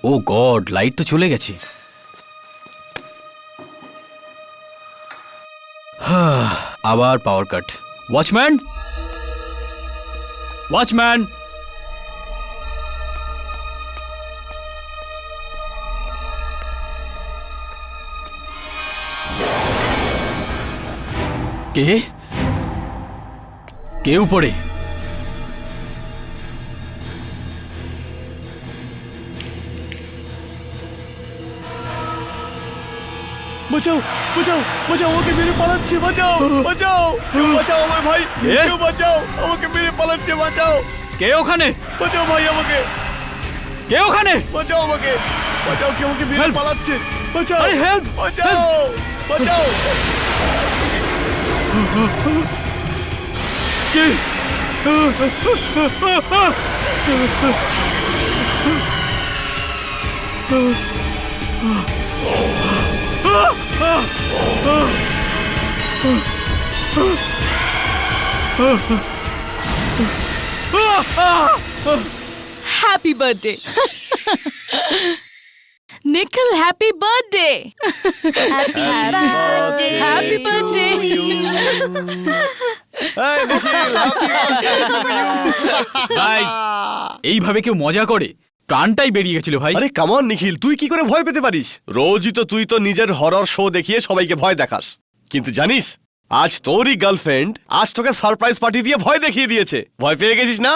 ও god, light তো চলে গেছে। আবার পাওয়ার কাট। Watchman, watchman! কে কে উপরে? বাঁচাও বাঁচাও বাঁচাও, আমাকে মেরে পালাচ্ছে, বাঁচাও বাঁচাও, কেউ বাঁচাও আমার ভাই, কেউ বাঁচাও, আমাকে মেরে পালাচ্ছে, বাঁচাও। কে ওখানে? বাঁচাও ভাই আমাকে, কে ওখানে? বাঁচাও আমাকে, বাঁচাও, কেউ আমাকে মেরে Help! পালাচ্ছে, বাঁচাও, আরে help! বাঁচাও বাঁচাও। কে? হ্যাপি বার্থডে নিখিল, হ্যাপি বার্থডে। Happy birthday. এই নিখিল, happy birthday to you! Guys, এইভাবে কেউ মজা করে? প্রাণটাই বেরিয়ে গেছিল ভাই। আরে কাম অন নিখিল, তুই কি করে ভয় পেতে পারিস? রোজই তো তুই তো নিজের হরর শো দেখিয়ে সবাইকে ভয় দেখাস, কিন্তু জানিস আজ তোরই গার্লফ্রেন্ড আজ তোকে সারপ্রাইজ পার্টি দিয়ে ভয় দেখিয়ে দিয়েছে। ভয় পেয়ে গেছিস না?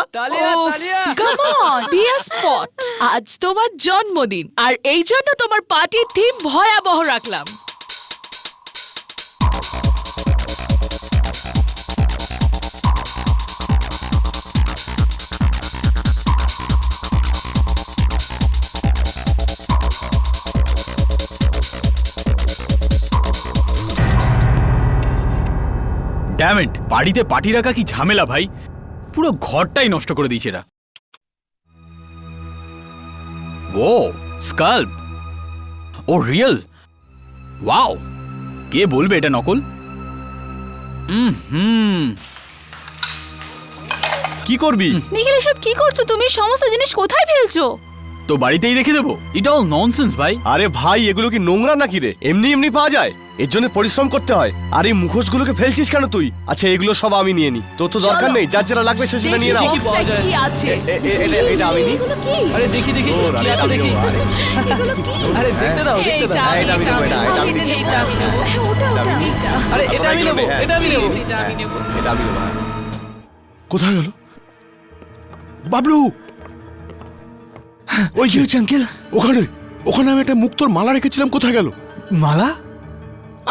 Come on, be a sport. আজ তোমার জন্মদিন, আর এই জন্য তোমার পার্টির থিম ভয়াবহ রাখলাম। ড্যাম ইট, বাড়িতে পার্টি রাখা কি ঝামেলা ভাই, পুরো ঘরটাই নষ্ট করে দিয়েছে এরা। ও স্কাল্প, ও রিয়েল, ওয়াও! কে বলবে এটা নকল? কি করবি? নিখিল, এসব কি করছো তুমি? সমস্ত জিনিস কোথায় ফেলছো? তো বাড়িতেই রেখে দেবো? এটা অল ননসেন্স ভাই। আরে ভাই, এগুলো কি নোংরা নাকি রে? এমনি এমনি পাওয়া যায়? এর জন্য পরিশ্রম করতে হয়। আর এই মুখোশগুলোকে ফেলছিস কেন তুই? আচ্ছা, এগুলো সব আমি নিয়ে নি, তোর তো দরকার চলো। নেই, যার যেটা লাগবে সে সেটা নিয়ে নাও। দেখি বক্সটায় কি আছে। এটা আমি নি। এগুলো কি? আরে দেখি দেখি কি আছে দেখি। এগুলো কি? আরে দেখতে দাও দেখতে এইটা দাও। এটা আমি নেবো, এটা আমি নিচ্ছি। এটা আমি নেবো। হ্যাঁ, ওটা এইটা। আরে এটা আমি নেবো, এটা আমি নেবো। Please, এটা আমি নেবো। এটা আমি নেবো। কোথায় গেল বাবলু? ওই যে আঙ্কেল, ওখানে ওখানে আমি একটা মুক্তোর মালা রেখেছিলাম, কোথায় গেল? মালা?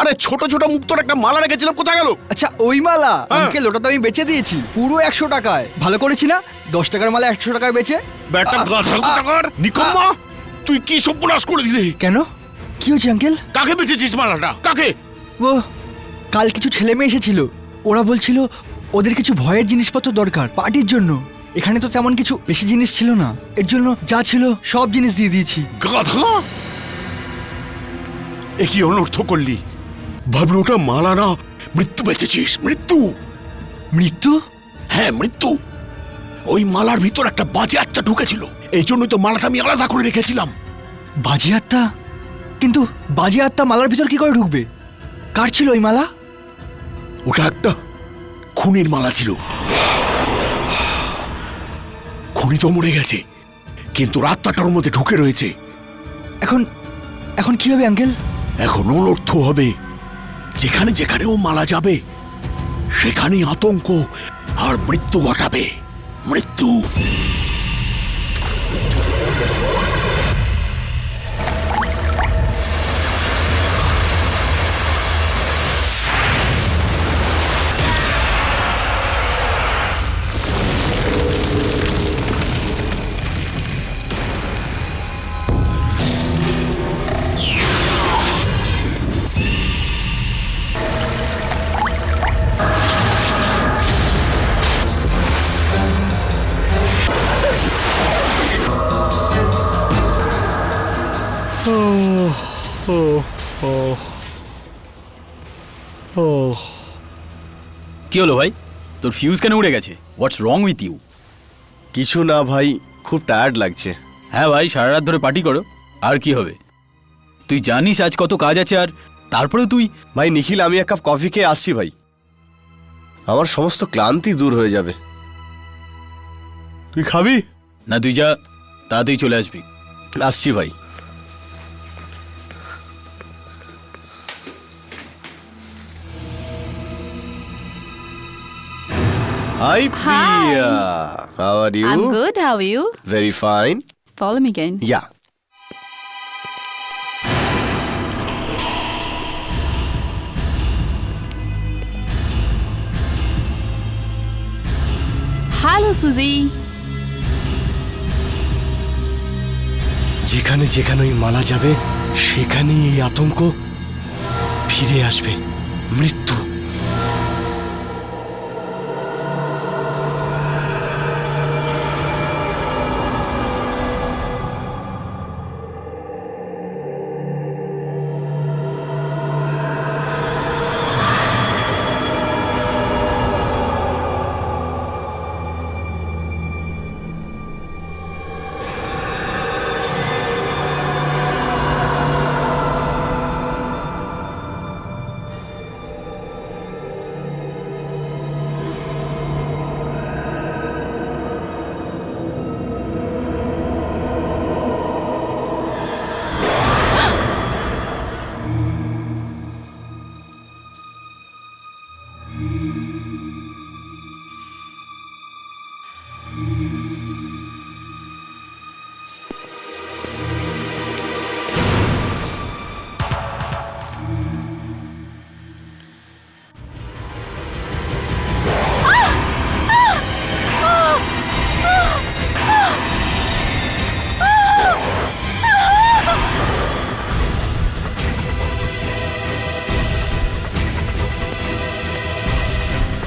আরে ছোট ছোট মুক্তোর একটা মালা রেখেছিলাম, কোথায় গেল? আচ্ছা ওই মালা? হ্যাঁ। আঙ্কেল ওটা তো আমি বেচে দিয়েছি পুরো 100 টাকায়। ভালো করেছি না? 10 টাকার মালা 100 টাকায় বেচে। ব্যাটা গাধা কোথাকার, নিকম্মা! তুই কি সর্বনাশ করে দিলি? কেন, কি হয়েছে আঙ্কেল? কাকে বেচেছিস মালাটা? কাকে? ও কাল কিছু ছেলে মেয়ে এসেছিল, ওরা বলছিল ওদের কিছু ভয়ের জিনিসপত্র দরকার পার্টির জন্য। এখানে তো তেমন কিছু বেশি জিনিস ছিল না, এর জন্য যা ছিল সব জিনিস দিয়ে দিয়েছি। গাধা! এ কি অনর্থ করলি? বাবলু, ওটা মালা না, মৃত্যু বেচেছিস, মৃত্যু। মৃত্যু? হ্যাঁ, মৃত্যু। ওই মালার ভিতর একটা বাজে আত্মা ঢুকেছিল, এই জন্যই তো মালাটা আমি আলাদা করে রেখেছিলাম। বাজে আত্মা? কিন্তু বাজে আত্মা মালার ভিতর কি করে ঢুকবে? কার ছিল ওই মালা? ওটা একটা খুনির মালা ছিল। খুনি তো মরে গেছে, কিন্তু আত্মাটার মধ্যে ঢুকে রয়েছে। এখন এখন কি হবে আঙ্কেল? এখন অনর্থ হবে। যেখানে যেখানে ও মালা যাবে সেখানেই আতঙ্ক আর মৃত্যু ঘটাবে। মৃত্যু। কি হলো ভাই, তোর ফিউজ কেন উড়ে গেছে? হোয়াটস রং উইথ ইউ? কিছু না ভাই, খুব টায়ার্ড লাগছে। হ্যাঁ ভাই, সারা রাত ধরে পার্টি করো, আর কি হবে? তুই জানিস আজ কত কাজ আছে, আর তারপরে তুই... ভাই নিখিল, আমি এক কাপ কফি খেয়ে আসছি ভাই, আমার সমস্ত ক্লান্তি দূর হয়ে যাবে। তুই খাবি? না, তুই যা, তাড়াতাড়ি চলে আসবি। আসছি ভাই। Hi Priya. How are you? I'm good. How are you? Very fine. Follow me again. Yeah. Hello, Susie. যেখানে যেখানে ওই মালা যাবে সেখানেই এই আতঙ্ক ফিরে আসবে, মৃত্যু।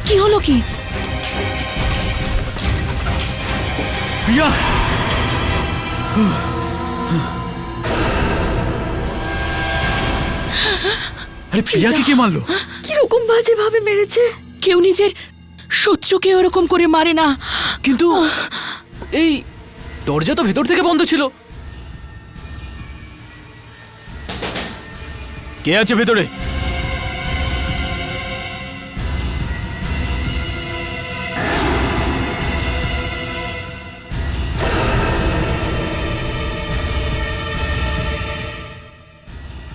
কি হলো কি? প্রিয়া! আরে প্রিয়াকে কে মারলো? কিরকম বাজে ভাবে মেরেছে! কেউ নিজের শত্রুকে ওরকম করে মারে না। কিন্তু এই দরজা তো ভেতর থেকে বন্ধ ছিল। কে আছে ভেতরে?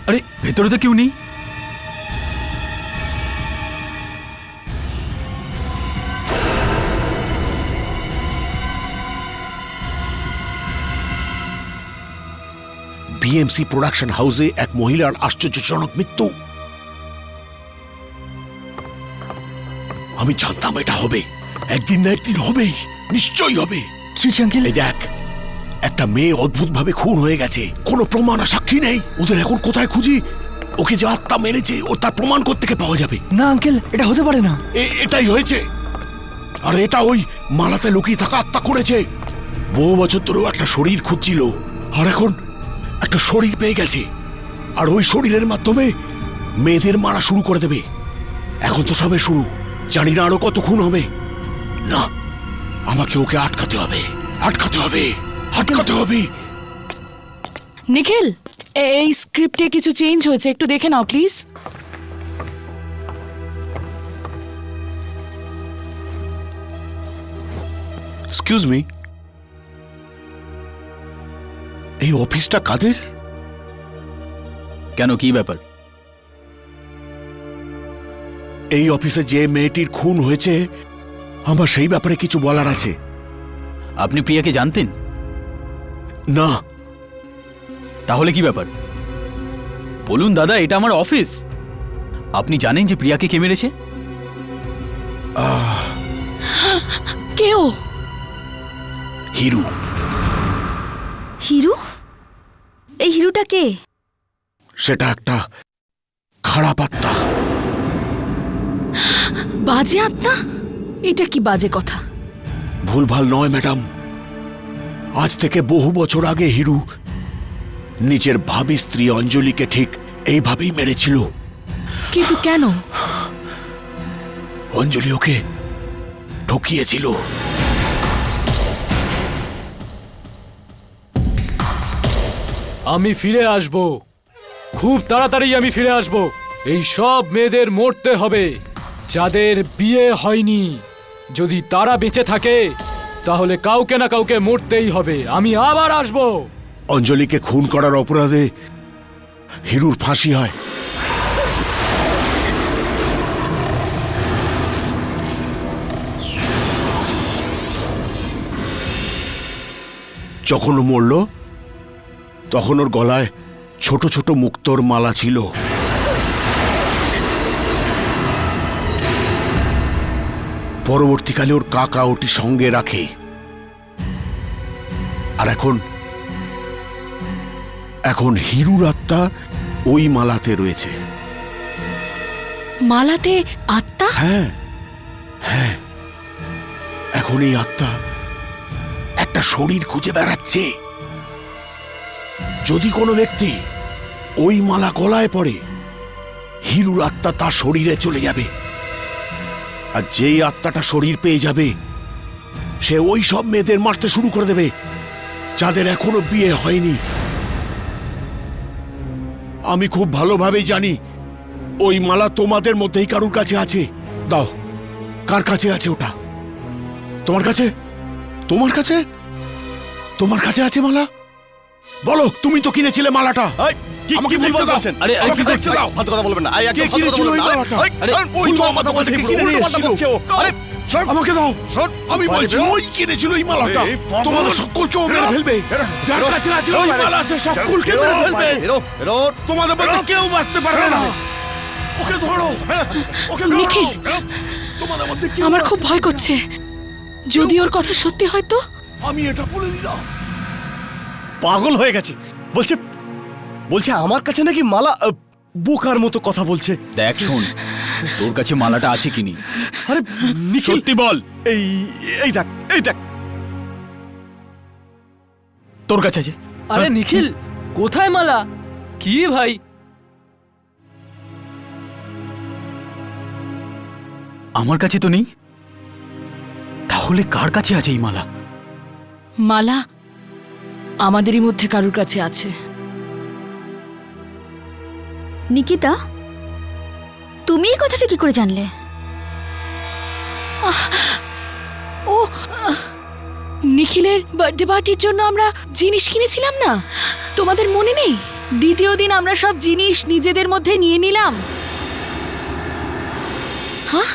আরে ভেতরে তো কেউ নেই। বিএমসি প্রোডাকশন হাউসে এক মহিলার আশ্চর্যজনক মৃত্যু। আমি জানতাম এটা হবে, একদিন না একদিন হবেই, নিশ্চয়ই হবে। কি আঙ্কেল? এই দেখ, একটা মেয়ে অদ্ভুতভাবে খুন হয়ে গেছে, কোনো প্রমাণ আর সাক্ষী নেই। ওদের এখন কোথায় খুঁজি? ওকে যে আত্মা মেরেছে ও তার প্রমাণ কোত্থেকে পাওয়া যাবে? না আঙ্কেল, এটা হতে পারে না। এটাই হয়েছে, আর এটা ওই মালাতে লুকিয়ে থাকা আত্মা করেছে। বহু বছর ধরেও একটা শরীর খুঁজছিল, আর এখন একটা শরীর পেয়ে গেছে, আর ওই শরীরের মাধ্যমে মেয়েদের মারা শুরু করে দেবে। এখন তো সবে শুরু, জানি না আরো কত খুন হবে। না, আমাকে ওকে আটকাতে হবে, আটকাতে হবে, আটকাতে হবে। নিখিল, এই স্ক্রিপ্টে কিছু চেঞ্জ হয়েছে, একটু দেখে নাও প্লিজ। এক্সকিউজ মি, এই অফিসটা কাদের? কেন, কি ব্যাপার? এই অফিসে যে মেয়েটির খুন হয়েছে, আমার সেই ব্যাপারে কিছু বলার আছে। আপনি প্রিয়াকে জানতেন? না। তাহলে কি ব্যাপার বলুন দাদা, এটা আমার অফিস। আপনি জানেন যে প্রিয়াকে কে মেরেছে? কেউ? হিরু। হিরু? এই হিরুটা কে? সেটা একটা খারাপ আত্মা। বাজে আত্মা? এটা কি বাজে কথা! ভুলভাল নয় ম্যাডাম, আজ থেকে বহু বছর আগে হিরু নিজের ভাবী স্ত্রী অঞ্জলিকে ঠিক এইভাবেই মেরেছিল। কিন্তু কেন? অঞ্জলি ওকে ঠকিয়েছিল। আমি ফিরে আসব, খুব তাড়াতাড়ি আমি ফিরে আসব। এই সব মেয়েদের মরতে হবে যাদের বিয়ে হয়নি। যদি তারা বেঁচে থাকে তাহলে কাউকে না কাউকে মরতেই হবে। আমি আবার আসব। অঞ্জলিকে খুন করার অপরাধে হিরুর ফাঁসি হয়। যখন ও মরল তখন ওর গলায় ছোট ছোট মুক্তোর মালা ছিল। পরবর্তীকালে ওর কাকা ওটি সঙ্গে রাখে। আর এখন হিরুর আত্মা ওই মালাতে রয়েছে। মালাতে আত্মা? হ্যাঁ হ্যাঁ, এখন এই আত্মা একটা শরীর খুঁজে বেড়াচ্ছে। যদি কোনো ব্যক্তি ওই মালা গলায় পড়ে, হিরুর আত্মা তার শরীরে চলে যাবে। আর যেই আত্মাটা শরীর পেয়ে যাবে, সে ওই সব মেয়েদের মারতে শুরু করে দেবে যাদের এখনো বিয়ে হয়নি। আমি খুব ভালোভাবেই জানি ওই মালা তোমাদের মধ্যেই কারুর কাছে আছে। দাও, কার কাছে আছে ওটা? তোমার কাছে? তোমার কাছে? তোমার কাছে আছে মালা? বলো, তুমি তো কিনেছিলে মালাটা। এই, কি আমাকে কি দেখতে বলতে দাও। বলছেন? আরে, আরে, আমাকে কি দেখতে করছেন? দাও। ফালতু কথা বলবেন না। এই, কে একদম ফালতু কথা কিনেছিল বলবেন ওই না। মালাটা? এই, ছাড়ুন, ওই তো কথা বলছে, আমাকে পুরো কিনে নিয়ে উল্টো পাল্টা এসেছিল। বলছে ও। আরে, ছাড়। আমাকে দাও। ছাড়। আমি বাইরে বলছি বেরো। ওই কিনেছিল এই মালাটা। এই, পাগল। তোমাদের সকলকে ও মেরে বেরো, ফেলবে। বেরো, যার বেরো, কাছে আছে বেরো ওই বাইরে। মালা, সে ছাড়, সকলকে বেরো, মেরে ফেলবে। বাইরে, বেরো, বেরো। তোমাদের মধ্যে কেউ বাঁচতে পারবে না। ওকে ধরো, ওকে ধরো। নিখিল, তোমাদের মধ্যে কেউ আমার খুব ভয় করছে। যদি ওর কথা সত্যি হয় তো? আমি এটা বলে দিলাম। পাগল হয়ে গেছে। বলছে আমার কাছে নাকি মালা। বোকার মতো কথা বলছে। দেখ শোন, তোর কাছে মালাটা আছে কি নেই আরে নিখিল, সত্যি বল। এই এই দেখ, এই দেখ। তোর কাছে আছে? আরে নিখিল, কোথায় মালা? কি ভাই? আমার কাছে তো নেই। তাহলে কার কাছে আছে এই মালা? মালা আমাদেরই মধ্যে কারুর কাছে আছে। নিকিতা, তুমি এই কথাটা কি করে জানলে? ও নিখিলের বার্থডে পার্টির জন্য আমরা জিনিস কিনেছিলাম না, তোমাদের মনে নেই? দ্বিতীয় দিন আমরা সব জিনিস নিজেদের মধ্যে নিয়ে নিলাম। হ্যাঁ,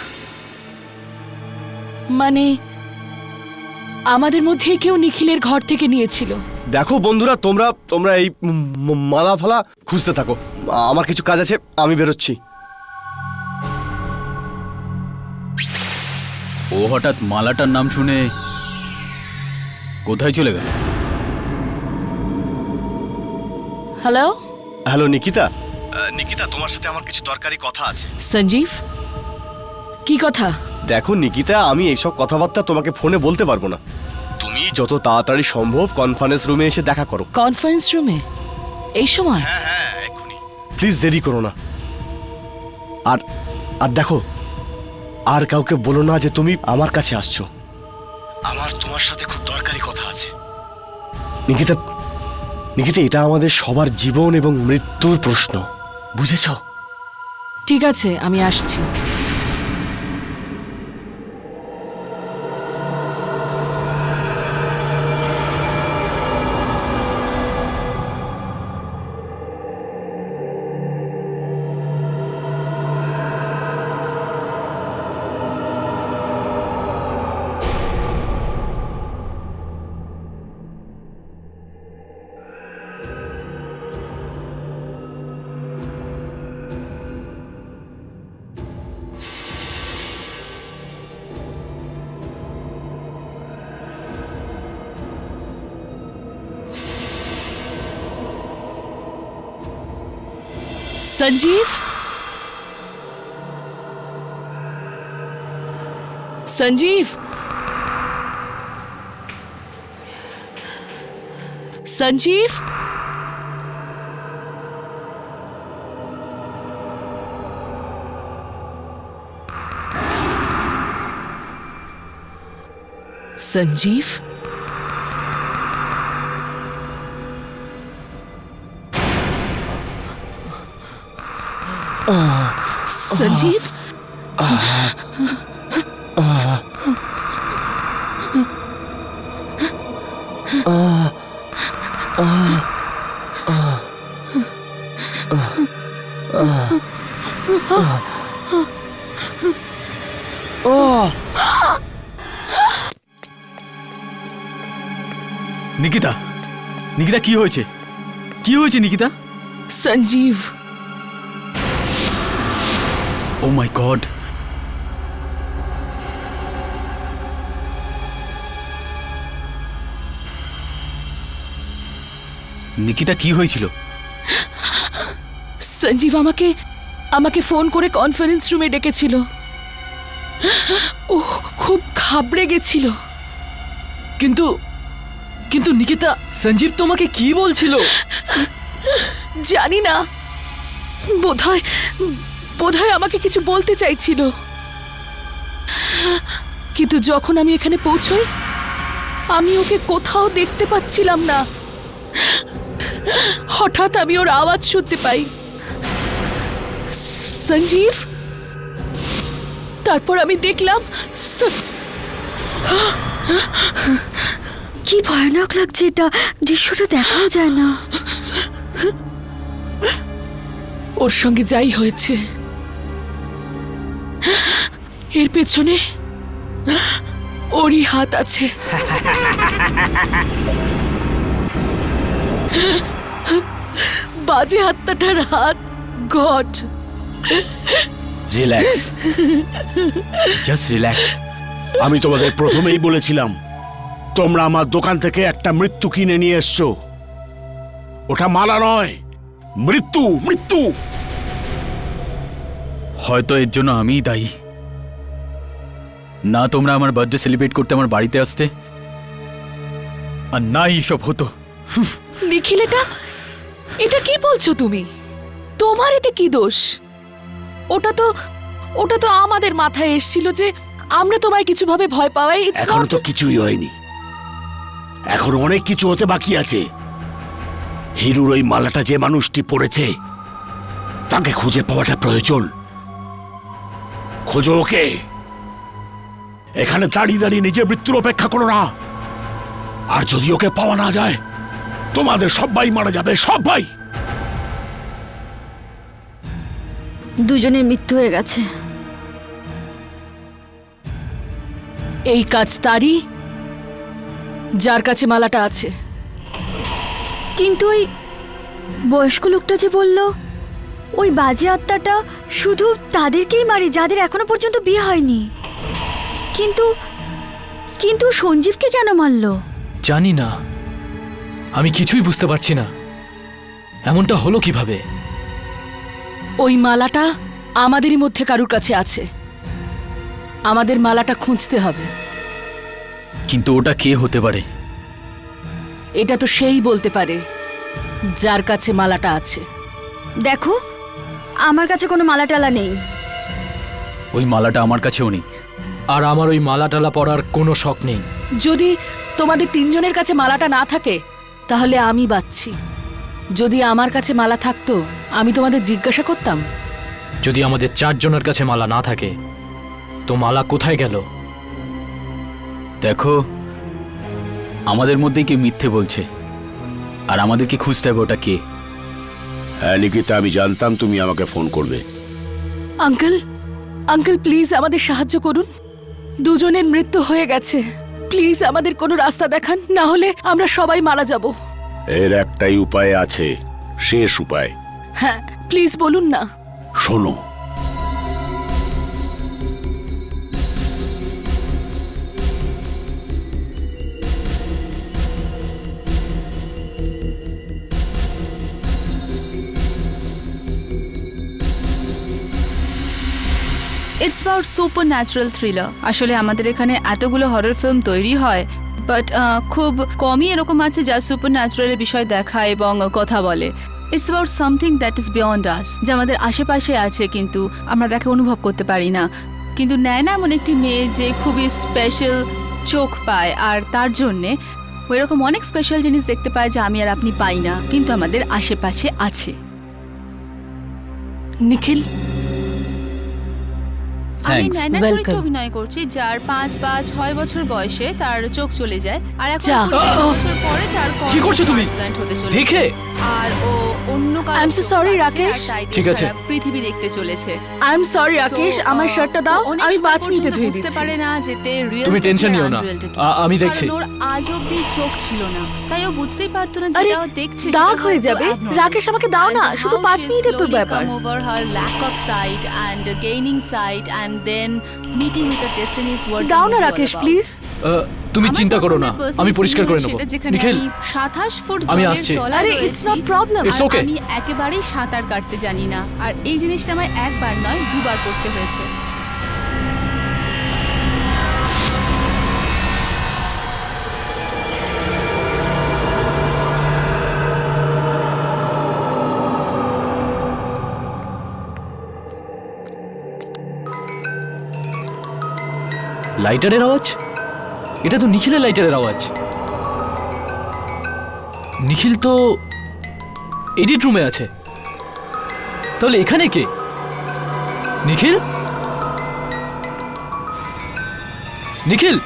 মানে আমাদের মধ্যে কেউ নিখিলের ঘর থেকে নিয়েছিল। দেখো বন্ধুরা, তোমরা এই মালা ফালা খুঁজতে থাকো। আমার কিছু কাজ আছে, আমি বেরোচ্ছি। ও হঠাৎ মালাটার নাম শুনে কোথায় চলে গেল? Hello hello Nikita. নিকিতা, তোমার সাথে আমার কিছু দরকারি কথা আছে। সঞ্জীব, কি কথা? দেখো নিকিতা, আমি এইসব কথাবার্তা তোমাকে ফোনে বলতে পারবো না। তুমি যত তাড়াতাড়ি সম্ভব কনফারেন্স রুমে এসে দেখা করো। কনফারেন্স রুমে এই সময়? হ্যাঁ, এক্ষুনি। প্লিজ দেরি করো না। আর আর দেখো, আর কাউকে বলো না যে তুমি আমার কাছে আসছো। আমার তোমার সাথে খুব দরকারি কথা আছে। নিকিতা, নিকিতা, এটা আমাদের সবার জীবন এবং মৃত্যুর প্রশ্ন, বুঝেছো? ঠিক আছে, আমি আসছি। সঞ্জীব, সঞ্জীব, সঞ্জীব, সঞ্জীব, সঞ্জীব নিকিতা, নিকিতা কি হয়েছে? কি হয়েছে নিকিতা? সঞ্জীব ও মাই গড! নিকিতা কি হয়েছিল? সঞ্জীব আমাকে ফোন করে কনফারেন্স রুমে ডেকেছিল। ও খুব ঘাবড়ে গেছিল। কিন্তু কিন্তু নিকিতা, সঞ্জীব তোমাকে কি বলছিল? জানি না, বোধহয় আমাকে কিছু বলতে চাইছিল, কিন্তু যখন আমি এখানে পৌঁছই আমি ওকে কোথাও দেখতে পাচ্ছিলাম না। হঠাৎ আমি ওর আওয়াজ শুনতে পাই, সঞ্জীব। তারপর আমি দেখলাম কি ভয়ানক লাগছে, এটা দৃশ্যটা দেখাও যায় না। ওর সঙ্গে যাই হয়েছে এর পেছনে ওরই হাত আছে। বাজে আত্মাটার হাত। God, relax, just relax. আমি তোমাদের প্রথমেই বলেছিলাম, তোমরা আমার দোকান থেকে একটা মৃত্যু কিনে নিয়ে এসছো। ওটা মালা নয়, মৃত্যু, মৃত্যু। হয়তো এর জন্য আমিই দায়ী। না তোমরা আমার বার্থডে সেলিব্রেট করতে আমার বাড়িতে আসতে, আর না এইসব হতো। নিখিল, এটা কি বলছো তুমি? তোমার এতে কি দোষ? ওটা তো আমাদের মাথায় এসেছিল যে আমরা তোমায় কিছু ভাবে ভয় পাওয়াই। এখনো তো কিছুই হয়নি, এখন অনেক কিছু হতে বাকি আছে। হিরুর ওই মালাটা যে মানুষটি পড়েছে তাকে খুঁজে পাওয়াটা প্রয়োজন। খোঁজো ওকে। এখানে দাঁড়িয়ে দাঁড়িয়ে নিজের মৃত্যুর অপেক্ষা করো না। আর যদি ওকে পাওয়া না যায়, তোমাদের সবাই মারা যাবে, সবাই। দুজনের মৃত্যু হয়ে গেছে। এই কাজ তারই, যার কাছে মালাটা আছে। কিন্তু ওই বয়স্ক লোকটা যে বলল ওই বাজে আত্মাটা শুধু তাদেরকেই মারে যাদের এখনো পর্যন্ত বিয়ে হয়নি। কিন্তু কিন্তু সঞ্জীবকে কেন মারলো? জানি না, আমি কিছুই বুঝতে পারছি না, এমনটা হলো কিভাবে। ওই মালাটা আমাদেরই মধ্যে কারুর কাছে আছে। আমাদের মালাটা খুঁজতে হবে। কিন্তু ওটা কে হতে পারে? এটা তো সেই বলতে পারে যার কাছে মালাটা আছে। দেখো, আমার কাছে কোনো মালা টালা নেই। ওই মালাটা আমার কাছেও নেই। আর আমার ওই মালাটালা পরার কোনো শখ নেই। যদি তোমাদের তিনজনের কাছে মালাটা না থাকে তাহলে আমি বাচ্ছি। যদি আমার কাছে মালা থাকতো আমি তোমাদের জিজ্ঞাসা করতাম। যদি আমাদের চারজনের কাছে মালা না থাকে তো মালা কোথায় গেল? দেখো, আমাদের মধ্যেই কে মিথ্যে বলছে, আর আমাদেরকে খুঁজতে হবে ওটা কে। হ্যাঁ নিকিতা, আমি জানতাম তুমি আমাকে ফোন করবে। আঙ্কেল প্লিজ আমাদের সাহায্য করুন। দুজনের মৃত্যু হয়ে গেছে, প্লিজ আমাদের কোনো রাস্তা দেখান, না হলে আমরা সবাই মারা যাব। এর একটাই উপায় আছে, শেষ উপায়। হ্যাঁ প্লিজ বলুন না। শোনো, it's about super natural thriller. আসলে আমাদের এখানে এতগুলো হরর ফিল্ম তৈরি হয়, বাট খুব কমই এরকম আছে যা সুপার ন্যাচারালের বিষয় দেখায় এবং কথা বলে। It's about something that is beyond us, যা আমাদের আশেপাশে আছে কিন্তু আমরা তাকে অনুভব করতে পারি না। কিন্তু ন্যায়না এমন একটি মেয়ে যে খুবই স্পেশাল চোখ পায়, আর তার জন্যে ওইরকম অনেক স্পেশাল জিনিস দেখতে পায় যা আমি আর আপনি পাই না, কিন্তু আমাদের আশেপাশে আছে। নিখিল আমি Thanks. ন্যানা চরিত্রে Welcome. অভিনয় করছি, যার 5 বা 6 বছর বয়সে তার চোখ চলে যায়, আর এখন যা। 20 বছর পরে তার কি করছো তুমি? ট্রান্সপ্ল্যান্ট হতে চলেছে। দেখে? আর ও অন্য কারো I'm so চোখ sorry, আছে, রাকেশ। আর তাই দিয়ে ঠিক আছে। সারা পৃথিবী দেখতে চলেছে। I am sorry Rakesh, So, আমার শার্টটা দাও, অনেক আমি সময় 5 মিনিটে পর্যন্ত ধুয়ে বুঝতে দিচ্ছি। পারে না যেতে real তুমি টা কি টেনশন আর নিও না। unreal টা কি। আমি দেখছি। কারণ ওর আজ অব্দি চোখ ছিল না, তাই ও বুঝতেই পারতো না আরে, যেটা ও দেখছে দাগ সেটা হয়ে হয়তো যাবে। abnormal. রাকেশ, আমাকে দাও না, And শুধু how 5 she মিনিটের তো slowly ব্যাপার। come over her lack of sight and gaining sight and then meeting with a destiny's word দাও না রাকেশ প্লিজ। তুমি আমার চিন্তা করো না, পছন্দের personal আমি পরিষ্কার করে scene নেব। হলো সেটা যেখানে নিখিল, আমি 27 ফুট আমি জলের আসছি। তলায় আরে, রয়েছি, it's not problem. It's R okay. আমি একেবারেই সাঁতার কাটতে জানি না, আর এই জিনিসটা আমায় একবার নয় 2 বার করতে হয়েছে। লাইটারের আওয়াজ? এটা তো নিখিলের লাইটারের আওয়াজ। নিখিল তো এডিট রুমে আছে, তাহলে এখানে কে? নিখিল, নিখিল,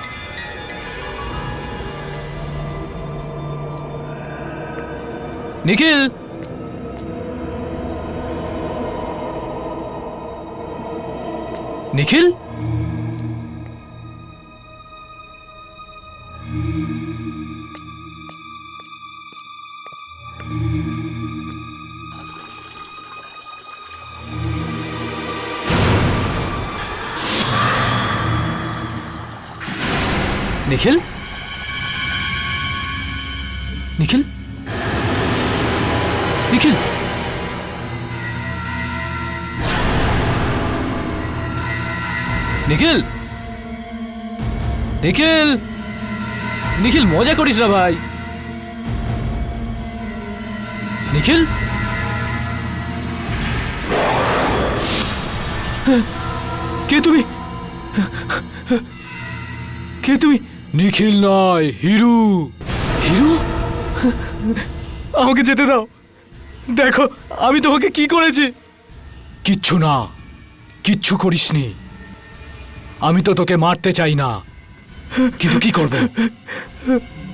নিখিল, নিখিল, নিখিল, নিখিল, নিখিল, নিখিল, নিখিল, নিখিল, মজা করিস না ভাই। নিখিল, কে তুমি? কে তুমি? নিখিল নয়, হিরু। হিরু, আমাকে যেতে দাও। দেখো আমি তোমাকে কি করেছি। কিচ্ছু না, কিচ্ছু করিসনি। আমি তো তোকে মারতে চাই না, কিন্তু কি করব,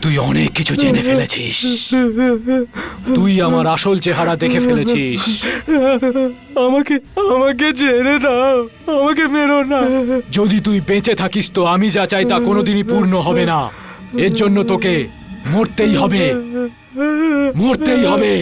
তুই অনেক কিছু জেনে ফেলেছিস। তুই আমার আসল চেহারা দেখে ফেলেছিস। আমাকে আমাকে ছেড়ে দাও, আমাকে মেরো না। যদি তুই বেঁচে থাকিস তো আমি যা চাই তা কোনোদিনই পূর্ণ হবে না। এর জন্য তোকে মরতেই হবে, মরতেই হবে।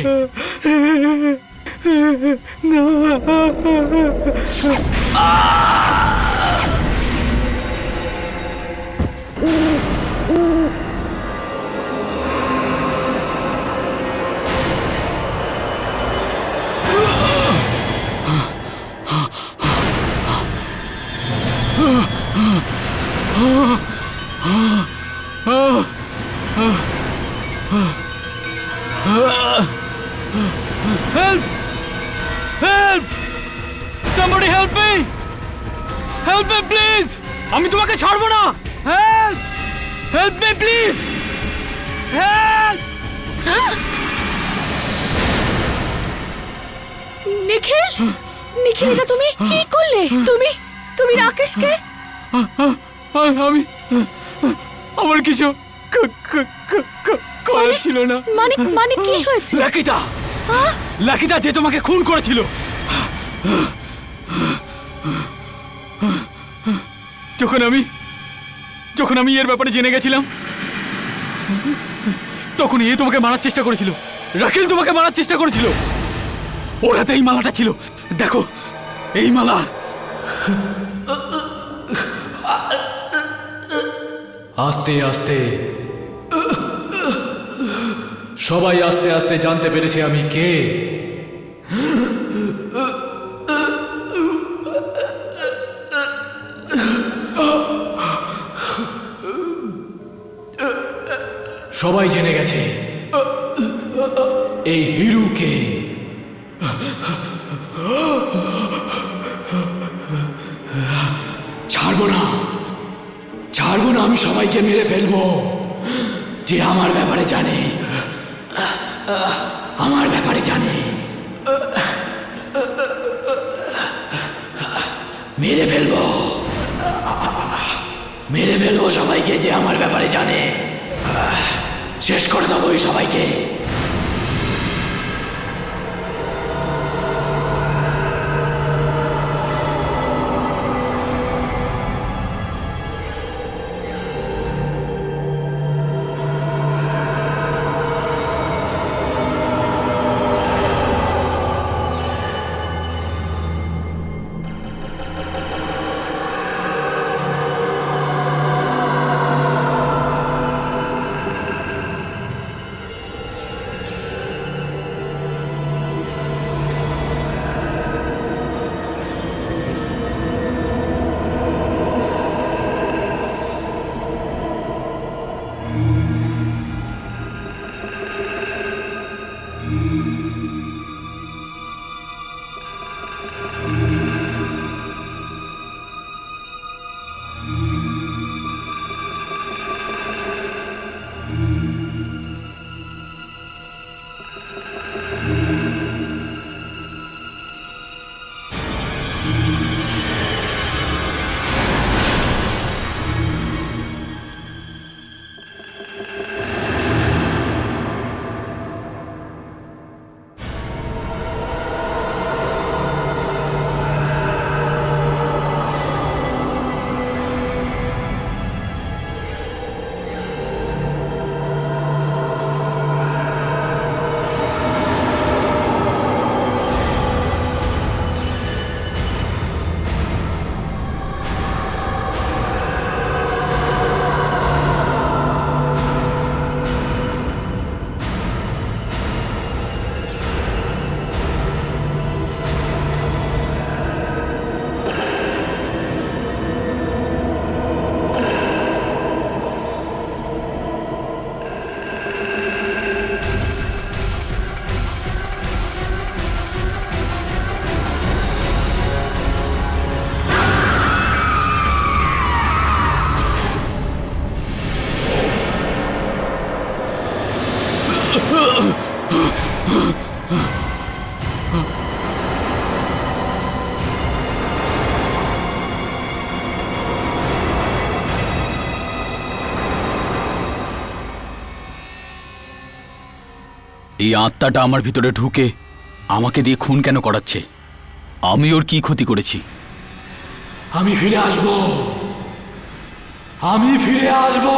Help! Help! Somebody help me! Help me please! আমি তোমাকে ছাড়বো না! Help! Help me please! Help! নিখিল, নিখিল, এটা তুমি কি করলে? তুমি তুমি রাকেশকে? আমি আমার কিছু করার ছিল না। মানে মানে কি হয়েছে? লাকিতা, লাকিতা যে তোমাকে খুন করেছিল। যখন আমি এর ব্যাপারে জেনে গেছিলাম তখন এ তোমাকে মারার চেষ্টা করেছিল। রাকেল তোমাকে মারার চেষ্টা করেছিল। ওর হাতে এই মালাটা ছিল, দেখো এই মালা। আস্তে আস্তে সবাই আস্তে আস্তে জানতে পেরেছে আমি কে। সবাই জেনে গেছে এই হিরুকে। ছাড়বো না, ছাড়বো না, আমি সবাইকে মেরে ফেলবো যে আমার ব্যাপারে জানে, আমার ব্যাপারে জানে। মেরে ফেলবো, মেরে ফেলবো সবাইকে যে আমার ব্যাপারে জানে। শেষ করে দেবো ওই সবাইকে। এই আত্মাটা আমার ভিতরে ঢুকে আমাকে দিয়ে খুন কেন করাচ্ছে? আমি ওর কি ক্ষতি করেছি? আমি ফিরে আসবো, আমি ফিরে আসবো।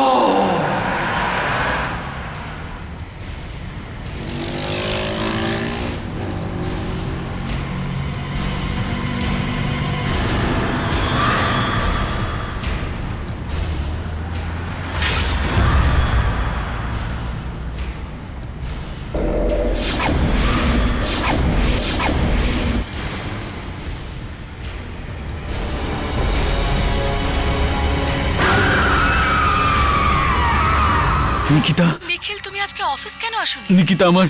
নিকিতা, নিখিল, তুমি আজকে অফিস কেন আসোনি? নিকিতা, আমার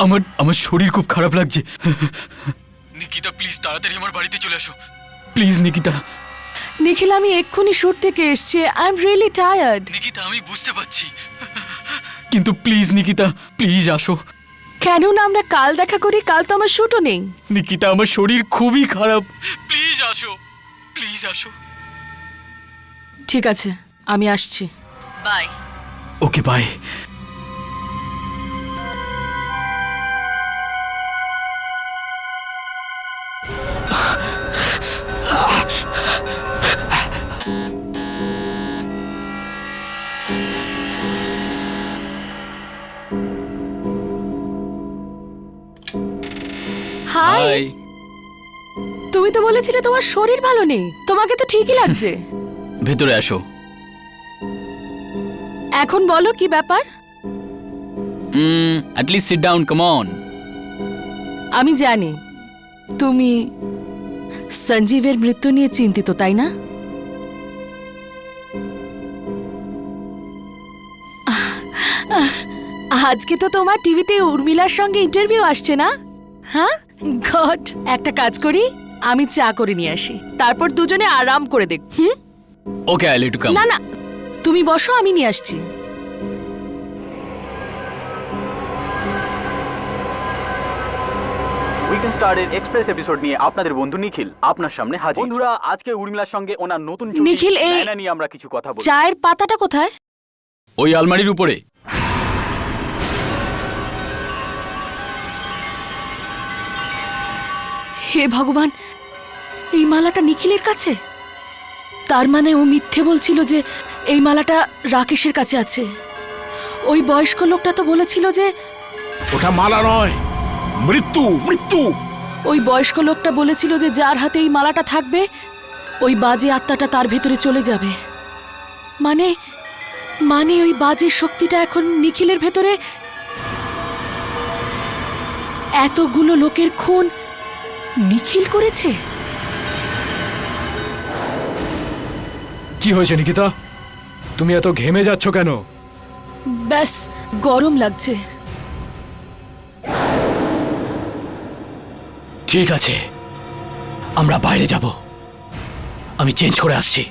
আমার আমার শরীর খুব খারাপ লাগছে। নিকিতা, প্লিজ তাড়াতাড়ি আমার বাড়িতে চলে আসো, প্লিজ। নিকিতা, নিখিল, আমি এক্ষুনি শুট থেকে এসেছি। I am really tired. Nikita, আমি বুঝতে পারছি, কিন্তু প্লিজ নিকিতা, প্লিজ আসো। কেন না আমরা কাল দেখা করি? কাল তো আমার শুটও নেই। নিকিতা, আমার শরীর খুবই খারাপ, প্লিজ আসো, প্লিজ আসো। ঠিক আছে, আমি আসছি। বাই। Okay, bye. হাই। তুমি তো বলেছিলে তোমার শরীর ভালো নেই। তোমাকে তো ঠিকই লাগছে। ভেতরে আসো। এখন বলো কি ব্যাপার? at least sit down, come on. আমি জানি তুমি সঞ্জীবের মৃত্যু নিয়ে চিন্তিত, তাই না? আজকে তো তোমার টিভিতে উর্মিলার সঙ্গে ইন্টারভিউ আসছে না? হ্যাঁ, গড। একটা কাজ করি, আমি চা করে নিয়ে আসি, তারপর দুজনে আরাম করে দেখ। Okay, I'll let you come. না না, তুমি বসো, আমি নিয়ে আসছি। We আমেরিকান স্টারের এক্সপ্রেস এপিসোড নিয়ে আপনাদের বন্ধু নিখিল আপনার সামনে হাজির। বন্ধুরা, আজকে উর্মিলার সঙ্গে ওনার নতুন ছবি নিখিল, এই নায়না নিয়ে আমরা কিছু কথা বলবো। চায়ের পাতাটা কোথায়? ওই আলমারির উপরে। হে ভগবান, এই মালাটা নিখিলের কাছে। তার মানে ও মিথ্যে বলছিল যে এই মালাটা রাকেশের কাছে আছে। ওই বয়স্ক লোকটা তো বলেছিল যে ওটা মালা নয়, মৃত্যু মৃত্যু। ওই বয়স্ক লোকটা বলেছিল যে যার হাতে এই মালাটা থাকবে ওই বাজে আত্মাটা তার ভেতরে চলে যাবে। মানে মানে ওই বাজে শক্তিটা এখন নিখিলের ভেতরে। এতগুলো লোকের খুন নিখিল করেছে। কি হয়েছে নিকিতা? তুমি এত ঘেমে যাচ্ছ কেন? ব্যাস, গরম লাগছে। ঠিক আছে, আমরা বাইরে যাব, আমি চেঞ্জ করে আসছি।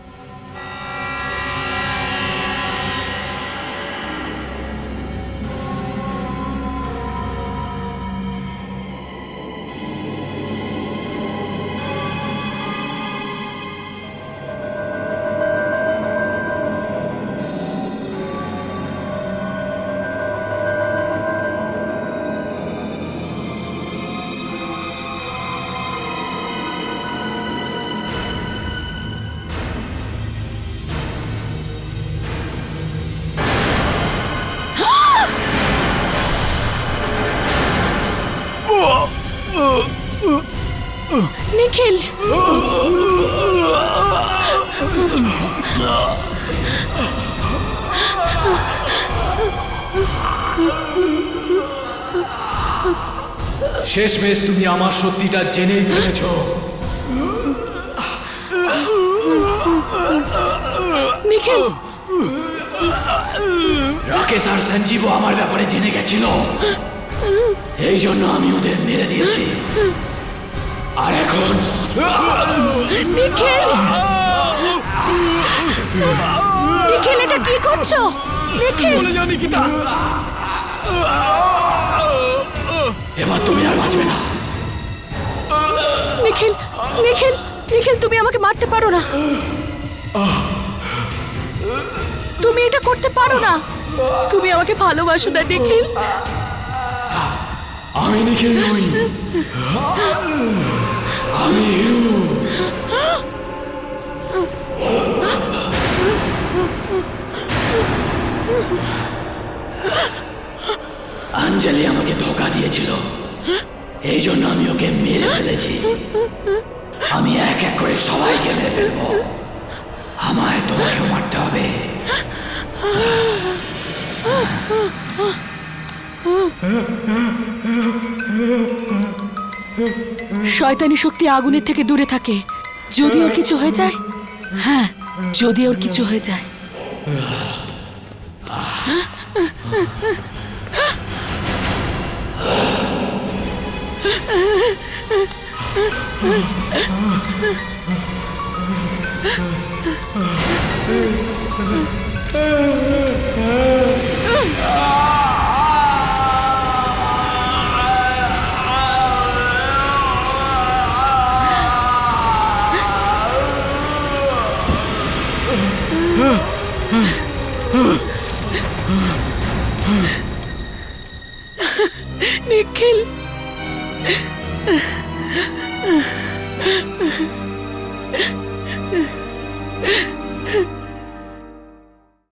নিখিল, শেষমেশ তুমি আমার সত্যিটা জেনেই ফেলেছো। নিখিল, রাকেশ আর সঞ্জীবও আমার ব্যাপারে জেনে গেছিল, এই জন্য আমি ওদের মেরে দিয়েছি। আর এখন নিখিল, নিখিল, এটা কি করছো? নিখিল, এবার তুমি আর বাঁচবে না। নিখিল, নিখিল, নিখিল, তুমি আমাকে মারতে পারো না। তুমি এটা করতে পারো না। তুমি আমাকে ভালোবাসো না নিখিল। আমি নিখিল নই, আমি হিরো। অঞ্জলি আমাকে ধোকা দিয়েছিল, এই জন্য আমি ওকে মেরে ফেলেছি। আমি এক এক করে সবাইকে মেরে ফেলবো। আমায় তোমাকেও মারতে হবে। শয়তানি শক্তি আগুনের থেকে দূরে থাকে। যদি ওর কিছু হয়ে যায়, হ্যাঁ, যদি ওর কিছু হয়ে যায়। নিখিল,